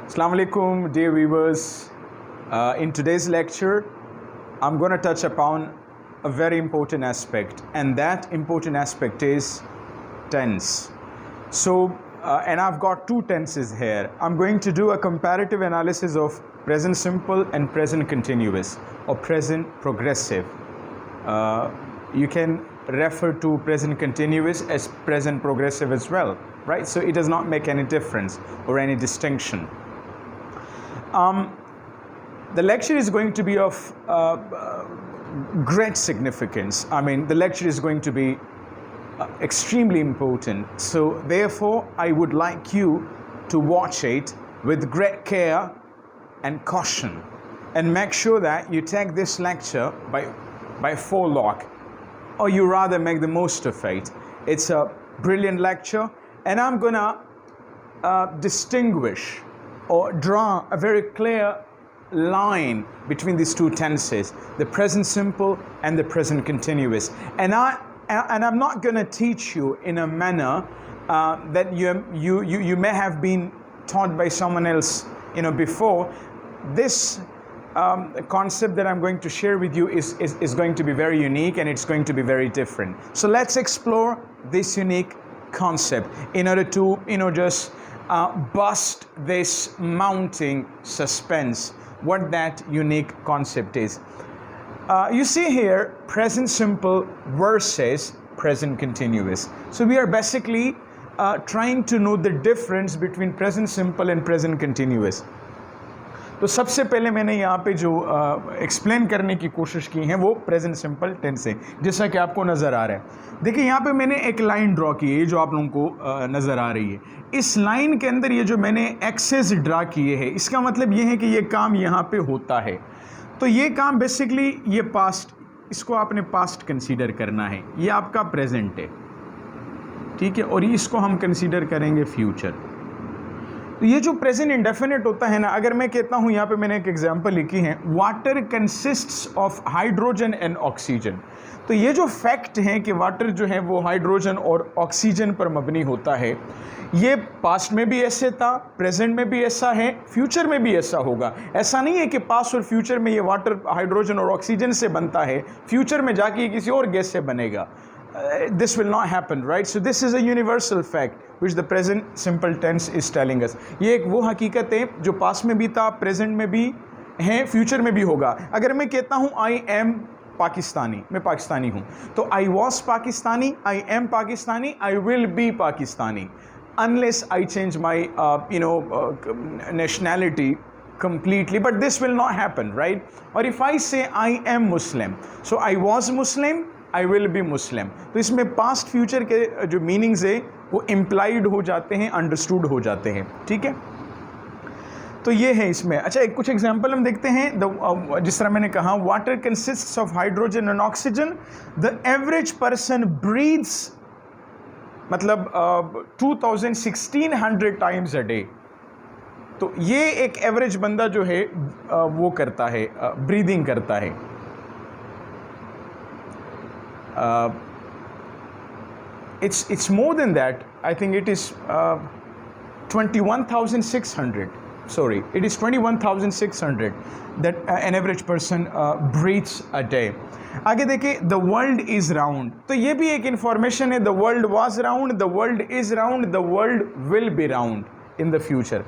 Assalamu alaikum, dear viewers. In today's lecture, I'm going to touch upon a very important aspect, and that important aspect is tense. So, and I've got two tenses here. I'm going to do a comparative analysis of present simple and present continuous or present progressive. You can refer to present continuous as present progressive as well, right? So it does not make any difference or any distinction. The lecture is going to be of great significance. I mean, the lecture is going to be extremely important. So therefore, I would like you to watch it with great care and caution, and make sure that you take this lecture by forelock, or you rather make the most of it. It's a brilliant lecture, and I'm gonna distinguish or draw a very clear line between these two tenses, the present simple and the present continuous. And I'm not going to teach you in a manner that you may have been taught by someone else, before. This concept that I'm going to share with you is going to be very unique, and it's going to be very different. So let's explore this unique concept in order to just bust this mounting suspense, what that unique concept is. You see here present simple versus present continuous. So we are basically trying to know the difference between present simple and present continuous. तो सबसे पहले मैंने यहाँ पे जो explain करने की कोशिश की है वो प्रेजेंट सिंपल टेंस है, जैसा कि आपको नज़र आ रहा है। देखिए यहाँ पे मैंने एक लाइन ड्रॉ की है जो आप लोगों को नज़र आ रही है। इस लाइन के अंदर ये जो मैंने एक्सेस ड्रा किए हैं, इसका मतलब ये है कि ये काम यहाँ पे होता है। तो ये काम बेसिकली ये पास्ट, इसको आपने पास्ट कंसीडर करना है, ये आपका प्रेजेंट है, ठीक है, और इसको हम कंसीडर करेंगे फ्यूचर। तो ये जो प्रेजेंट इंडेफिनिट होता है ना, अगर मैं कहता हूँ, यहाँ पे मैंने एक एग्जांपल लिखी है, water consists of hydrogen and oxygen. तो ये जो फैक्ट है कि वाटर जो है वो हाइड्रोजन और ऑक्सीजन पर मबनी होता है, ये पास्ट में भी ऐसे था, प्रेजेंट में भी ऐसा है, फ्यूचर में भी ऐसा होगा। ऐसा नहीं है कि पास्ट और फ्यूचर में ये वाटर हाइड्रोजन और ऑक्सीजन से बनता है, फ्यूचर में जाके ये किसी और गैस से बनेगा। This will not happen, right? So this is a universal fact which the present simple tense is telling us. ये एक वो हकीकत है जो पास्ट में भी था, प्रेजेंट में भी है, फ्यूचर में भी होगा। अगर मैं कहता हूँ आई एम पाकिस्तानी, मैं पाकिस्तानी हूँ, तो I was Pakistani, I am Pakistani, I will be Pakistani, unless I change my nationality completely, but this will not happen, right? Or if I say I am Muslim, so I was Muslim, I will be Muslim, तो इसमें past future के जो meanings है वो implied हो जाते हैं, understood हो जाते हैं, ठीक है। तो ये है इसमें। अच्छा, एक कुछ एग्जांपल हम देखते हैं। जिस तरह मैंने कहा, water consists of hydrogen and oxygen, the average person breathes, मतलब 1600 टाइम्स अ डे। तो ये एक एवरेज बंदा जो है वो करता है, ब्रीदिंग करता है। It's more than that. I think it is 21,600. Sorry, it is 21,600 that an average person breathes a day. आगे देखिए, the world is round. तो ये भी एक इंफॉर्मेशन है, the world was round, the world is round, the world will be round in the future.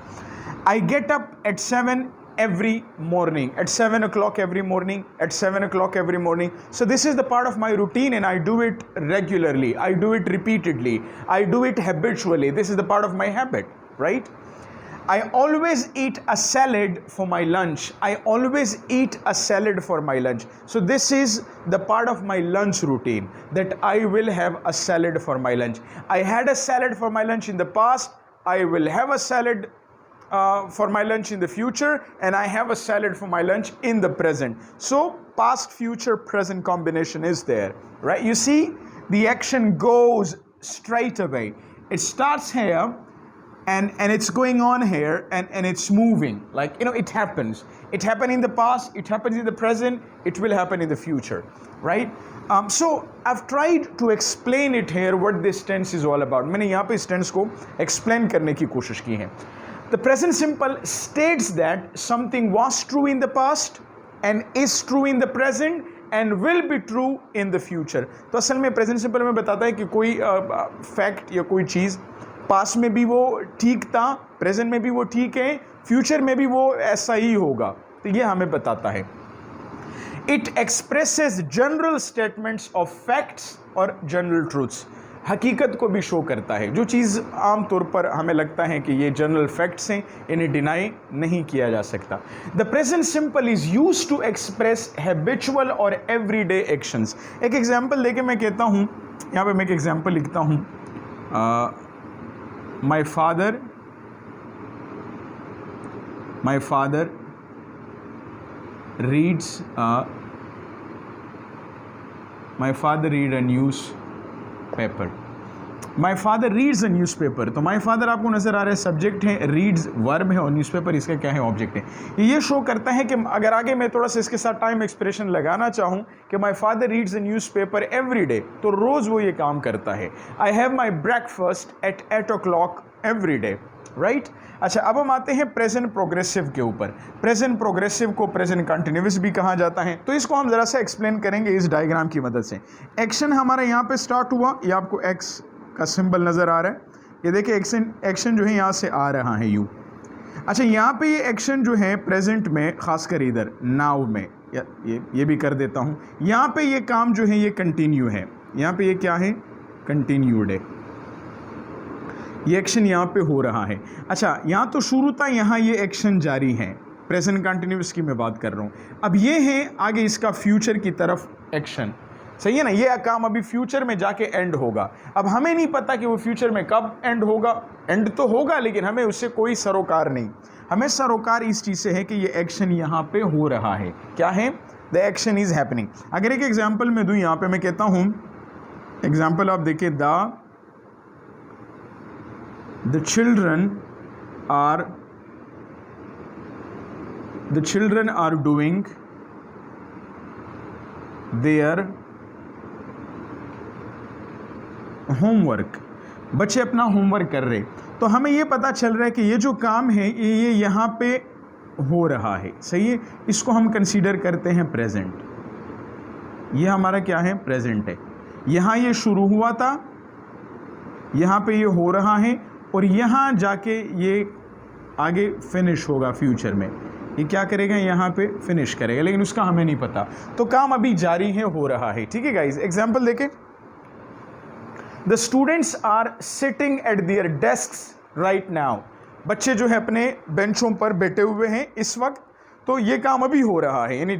I get up at 7 every morning, at 7 o'clock every morning, at 7 o'clock every morning. So this is the part of my routine, and I do it regularly, I do it repeatedly, I do it habitually. This is the part of my habit, right? I always eat a salad for my lunch. I always eat a salad for my lunch. So this is the part of my lunch routine, that I will have a salad for my lunch. I had a salad for my lunch in the past, I will have a salad for my lunch in the future, and I have a salad for my lunch in the present. So past, future, present combination is there, right? You see, the action goes straight away. It starts here and it's going on here, and it's moving, like, it happens. It happened in the past, it happens in the present, it will happen in the future, right? So I've tried to explain it here, what this tense is all about. मैंने यहाँ पे इस tense को explain करने की कोशिश की है। The present simple states that something was true in the past and is true in the present and will be true in the future. तो असल में प्रेजेंट सिंपल में बताता है कि कोई फैक्ट या कोई चीज़ पास्ट में भी वो ठीक था, प्रेजेंट में भी वो ठीक है, फ्यूचर में भी वो ऐसा ही होगा. तो ये हमें बताता है. It expresses general statements of facts और general truths. हकीकत को भी शो करता है. जो चीज़ आम तौर पर हमें लगता है कि ये जनरल फैक्ट्स हैं, इन्हें डिनाई नहीं किया जा सकता. The present simple is used to express habitual और एवरीडे एक्शंस. एक एग्जांपल देके मैं कहता हूँ, यहाँ पे मैं एक एग्जांपल लिखता हूँ. My father reads read a news paper. My father reads a news paper. तो माई फादर आपको नजर आ रहा है सब्जेक्ट है, रीड्स वर्ब है और न्यूज़पेपर इसका क्या है, ऑब्जेक्ट है. ये शो करता है कि अगर आगे मैं थोड़ा सा इसके साथ टाइम एक्सप्रेशन लगाना चाहूँ कि my father reads a news paper every day, तो रोज़ वो ये काम करता है. I have my breakfast at 8 o'clock every day. Right. अच्छा, अब हम आते हैं प्रेजेंट प्रोग्रेसिव के ऊपर. प्रेजेंट प्रोग्रेसिव को प्रेजेंट कंटिन्यूअस भी कहा जाता है. तो इसको हम ज़रा सा एक्सप्लेन करेंगे इस डायग्राम की मदद से. एक्शन हमारा यहाँ पे स्टार्ट हुआ, ये आपको एक्स का सिंबल नज़र आ रहा है. ये देखिए एक्शन जो है यहाँ से आ रहा है यू. अच्छा, यहाँ पे ये एक्शन जो है प्रेजेंट में, खासकर इधर नाउ में, ये भी कर देता हूँ. यहाँ पे ये काम जो है ये कंटिन्यू है. यहाँ पे ये क्या है, कंटिन्यूड है. ये एक्शन यहाँ पे हो रहा है. अच्छा, यहाँ तो शुरू था, यहाँ ये एक्शन जारी है. प्रेजेंट कंटिन्यूअस की मैं बात कर रहा हूँ. अब ये है आगे इसका फ्यूचर की तरफ एक्शन. सही है ना. ये काम अभी फ्यूचर में जाके एंड होगा. अब हमें नहीं पता कि वो फ्यूचर में कब एंड होगा. एंड तो होगा लेकिन हमें उससे कोई सरोकार नहीं. हमें सरोकार इस चीज़ से है कि ये एक्शन यहाँ पे हो रहा है. क्या है, द एक्शन इज हैपनिंग. अगर एक एग्जाम्पल मैं दूँ, यहाँ पे मैं कहता हूँ, एग्जाम्पल आप देखिए, The children are doing their homework. बच्चे अपना होमवर्क कर रहे. तो हमें ये पता चल रहा है कि ये जो काम है ये यहाँ पे हो रहा है. सही है. इसको हम कंसीडर करते हैं प्रेजेंट. ये हमारा क्या है, प्रेजेंट है. यहाँ ये शुरू हुआ था, यहाँ पे ये हो रहा है और यहाँ जाके ये आगे फिनिश होगा फ्यूचर में. ये क्या करेगा, यहाँ पे फिनिश करेगा, लेकिन उसका हमें नहीं पता. तो काम अभी जारी है, हो रहा है. ठीक है गाइज, एग्जाम्पल देखें. The students are sitting at their desk right now. बच्चे जो है अपने बेंचों पर बैठे हुए हैं इस वक्त. तो ये काम अभी हो रहा है, यानी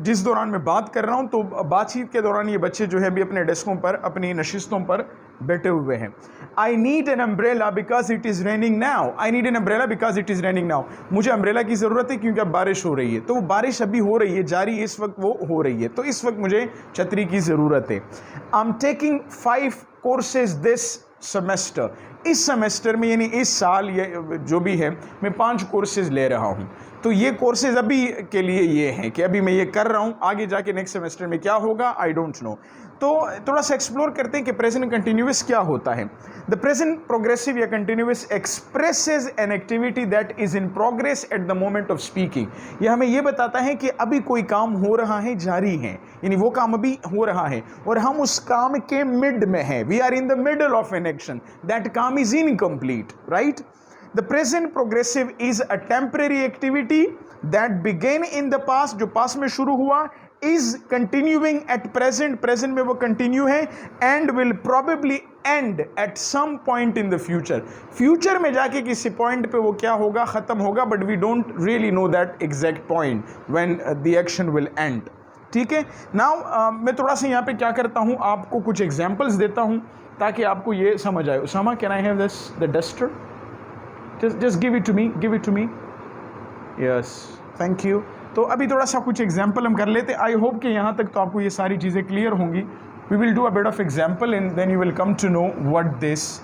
जिस दौरान मैं बात कर रहा हूँ, तो बातचीत के दौरान ये बच्चे जो है अभी अपने डेस्कों पर, अपनी नशिस्तों पर बैठे हुए हैं. I need an umbrella because it is raining now. I need an umbrella because it is raining now. मुझे अम्ब्रेला की ज़रूरत है क्योंकि अब बारिश हो रही है. तो वो बारिश अभी हो रही है, जारी इस वक्त वो हो रही है, तो इस वक्त मुझे छतरी की ज़रूरत है. I am taking 5 courses this semester. इस सेमेस्टर में, यानी इस साल, ये जो भी है, मैं 5 कोर्सेज ले रहा हूँ. तो ये कोर्सेज अभी के लिए ये हैं कि अभी मैं ये कर रहा हूँ, आगे जाके नेक्स्ट सेमेस्टर में क्या होगा आई डोंट नो. तो थोड़ा सा एक्सप्लोर करते हैं कि प्रेजेंट कंटिन्यूअस क्या होता है. द प्रेजेंट प्रोग्रेसिव या continuous expresses an activity that is in progress at the moment of speaking. यह हमें यह बताता है कि अभी कोई काम हो रहा है, जारी है, यानी वो काम अभी हो रहा है और हम उस काम के मिड में हैं. We are in the middle of an action. That काम is incomplete. Right. The present progressive is a temporary activity that began in the past, जो past में शुरू हुआ, is continuing at present, present में वो continue है, and will probably end at some point in the future. Future में जाके किसी point पे वो क्या होगा, ख़त्म होगा, but we don't really know that exact point when the action will end. ठीक है. नाउ मैं थोड़ा सा यहाँ पे क्या करता हूँ, आपको कुछ एग्जाम्पल्स देता हूँ ताकि आपको ये समझ आए. Usama, can I have this, the duster? Just give it to me. Yes, thank you. तो अभी थोड़ा सा कुछ एग्जाम्पल हम कर लेते हैं. आई होप कि यहाँ तक तो आपको ये सारी चीज़ें क्लियर होंगी. We will do a bit of example and then you will come to know what this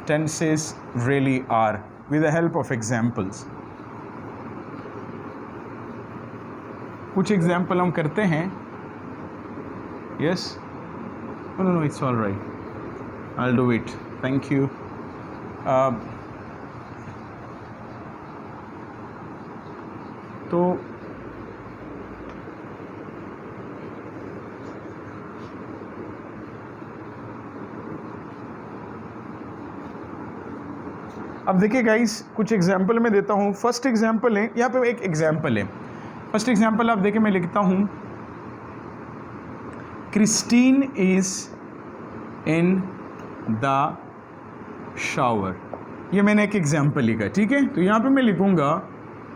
tenses really are with the help of examples. कुछ एग्जाम्पल हम करते हैं. Yes, no, it's all right, I will do it. Thank you. तो अब देखिए guys, कुछ example मैं देता हूँ। फर्स्ट एग्जाम्पल है, यहाँ पे एक एग्जाम्पल है। फर्स्ट एग्जाम्पल आप देखिए, मैं लिखता हूँ Christine is in the shower. ये मैंने एक एग्जाम्पल लिखा, ठीक है। तो यहाँ पे मैं लिखूँगा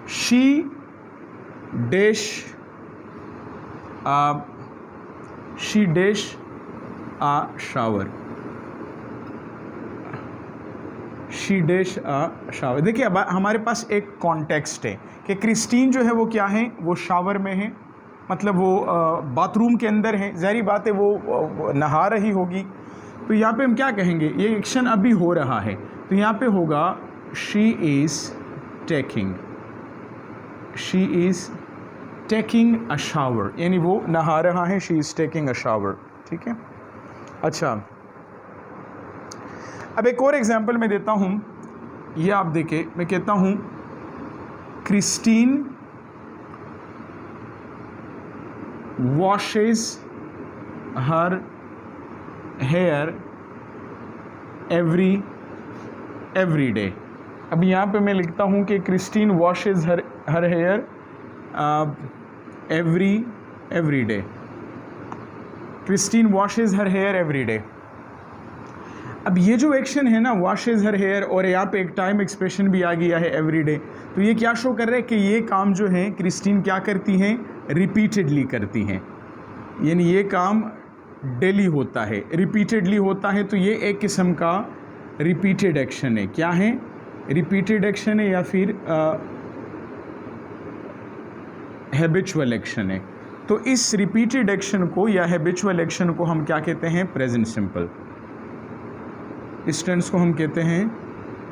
she dash a shower, she dash a shower. देखिए अब हमारे पास एक कॉन्टेक्स्ट है कि क्रिस्टीन जो है वो क्या है, वो शावर में है, मतलब वो बाथरूम के अंदर है। ज़ाहिर बात है वो नहा रही होगी। तो यहाँ पे हम क्या कहेंगे, ये एक्शन अभी हो रहा है, तो यहाँ पे होगा she is taking a shower, यानी वो नहा रहा है, she is taking a shower, ठीक है। अच्छा, अब एक और एग्जाम्पल मैं देता हूँ, ये आप देखें। मैं कहता हूँ Christine washes her hair every day. अब यहाँ पे मैं लिखता हूँ कि Christine washes her hair every day. Christine washes her hair every day. अब ये जो एक्शन है ना, वॉशेज हर हेयर, और यहाँ पे एक टाइम एक्सप्रेशन भी आ गया है एवरी डे, तो ये क्या शो कर रहा है कि ये काम जो है क्रिस्टीन क्या करती हैं, रिपीटेडली करती हैं, यानी ये काम डेली होता है, रिपीटेडली होता है। तो ये एक किस्म का रिपीटेड एक्शन है। क्या है, रिपीटेड एक्शन है या फिर हैबिचुअल एक्शन है। तो इस रिपीटेड एक्शन को या हैबिचुअल एक्शन को हम क्या कहते हैं, प्रेजेंट सिंपल। इस टेंस को हम कहते हैं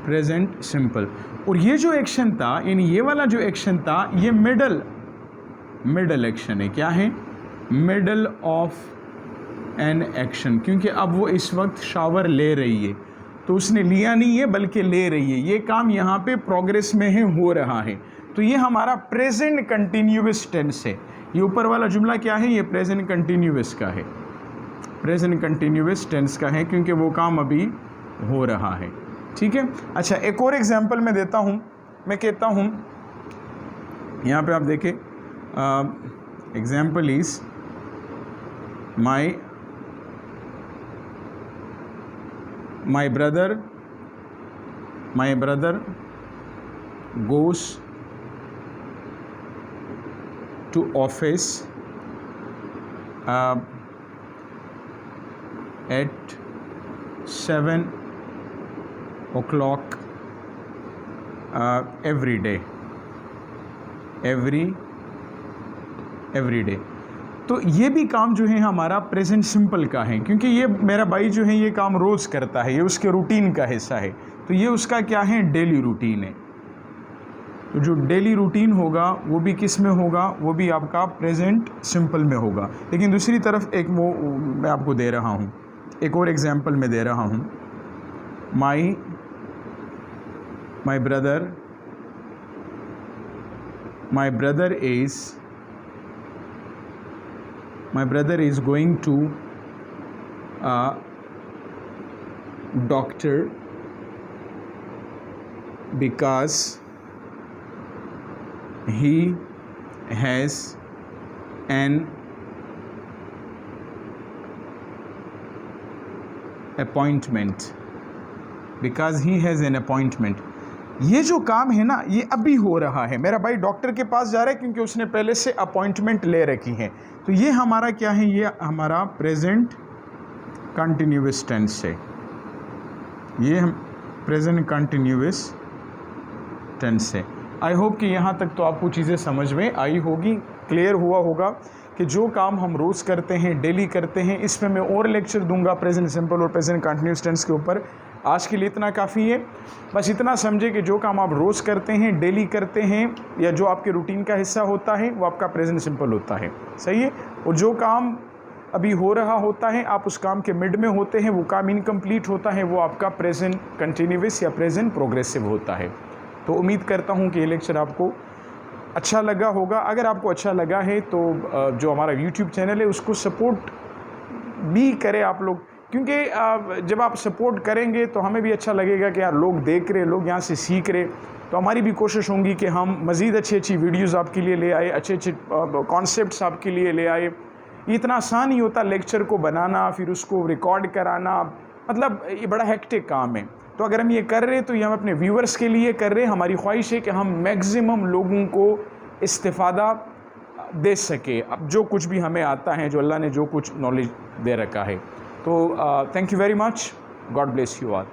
प्रेजेंट सिंपल। और ये जो एक्शन था, यानी ये वाला जो एक्शन था, ये मिडल एक्शन है। क्या है, मिडल ऑफ एन एक्शन, क्योंकि अब वो इस वक्त शावर ले रही है, तो उसने लिया नहीं है बल्कि ले रही है। ये काम यहाँ पे प्रोग्रेस में है, हो रहा है। तो ये हमारा प्रेजेंट कंटिन्यूअस टेंस है। ये ऊपर वाला जुमला क्या है, ये प्रेजेंट कंटिन्यूअस का है, प्रेजेंट कंटिन्यूअस टेंस का है, क्योंकि वो काम अभी हो रहा है, ठीक है। अच्छा, एक और एग्जाम्पल मैं देता हूँ। मैं कहता हूँ, यहाँ पे आप देखें, example is my brother goes to office at 7 o'clock every day, every day। तो ये भी काम जो है हमारा प्रेजेंट सिंपल का है, क्योंकि ये मेरा भाई जो है ये काम रोज़ करता है, ये उसके रूटीन का हिस्सा है। तो ये उसका क्या है, डेली रूटीन है। तो जो डेली रूटीन होगा वो भी किस में होगा, वो भी आपका प्रेजेंट सिंपल में होगा। लेकिन दूसरी तरफ एक वो मैं आपको दे रहा हूँ, एक और एग्जाम्पल मैं दे रहा हूँ। माई brother is going to a doctor because he has an appointment, ये जो काम है ना, ये अभी हो रहा है। मेरा भाई डॉक्टर के पास जा रहा है क्योंकि उसने पहले से अपॉइंटमेंट ले रखी है। तो ये हमारा क्या है, ये हमारा प्रेजेंट कंटिन्यूअस टेंस है। ये हम प्रेजेंट कंटिन्यूअस टेंस है। आई होप कि यहाँ तक तो आपको चीज़ें समझ में आई होगी, क्लियर हुआ होगा कि जो काम हम रोज़ करते हैं, डेली करते हैं, इसमें मैं और लेक्चर दूंगा प्रेजेंट सिंपल और प्रेजेंट कंटिन्यूअस टेंस के ऊपर। आज के लिए इतना काफ़ी है। बस इतना समझे कि जो काम आप रोज़ करते हैं, डेली करते हैं, या जो आपके रूटीन का हिस्सा होता है, वो आपका प्रेजेंट सिंपल होता है। सही है। और जो काम अभी हो रहा होता है, आप उस काम के मिड में होते हैं, वो काम इनकम्प्लीट होता है, वो आपका प्रेजेंट कंटिन्यूअस या प्रेजेंट प्रोग्रेसिव होता है। तो उम्मीद करता हूँ कि ये लेक्चर आपको अच्छा लगा होगा। अगर आपको अच्छा लगा है तो जो हमारा यूट्यूब चैनल है उसको सपोर्ट भी करें आप लोग, क्योंकि जब आप सपोर्ट करेंगे तो हमें भी अच्छा लगेगा कि यार लोग देख रहे, लोग यहाँ से सीख रहे। तो हमारी भी कोशिश होंगी कि हम मज़ीद अच्छी अच्छी वीडियोज़ आपके लिए ले आए, अच्छे अच्छे कॉन्सेप्ट्स आपके लिए ले आए। इतना आसान नहीं होता लेक्चर को बनाना, फिर उसको रिकॉर्ड कराना, मतलब ये बड़ा हेक्टिक काम है। तो अगर हम ये कर रहे तो ये हम अपने व्यूअर्स के लिए कर रहे हैं। हमारी ख्वाहिश है कि हम मैक्सिमम लोगों को इस्तिफ़ादा दे सके, अब जो कुछ भी हमें आता है, जो अल्लाह ने जो कुछ नॉलेज दे रखा है। तो thank you very much, God bless you all.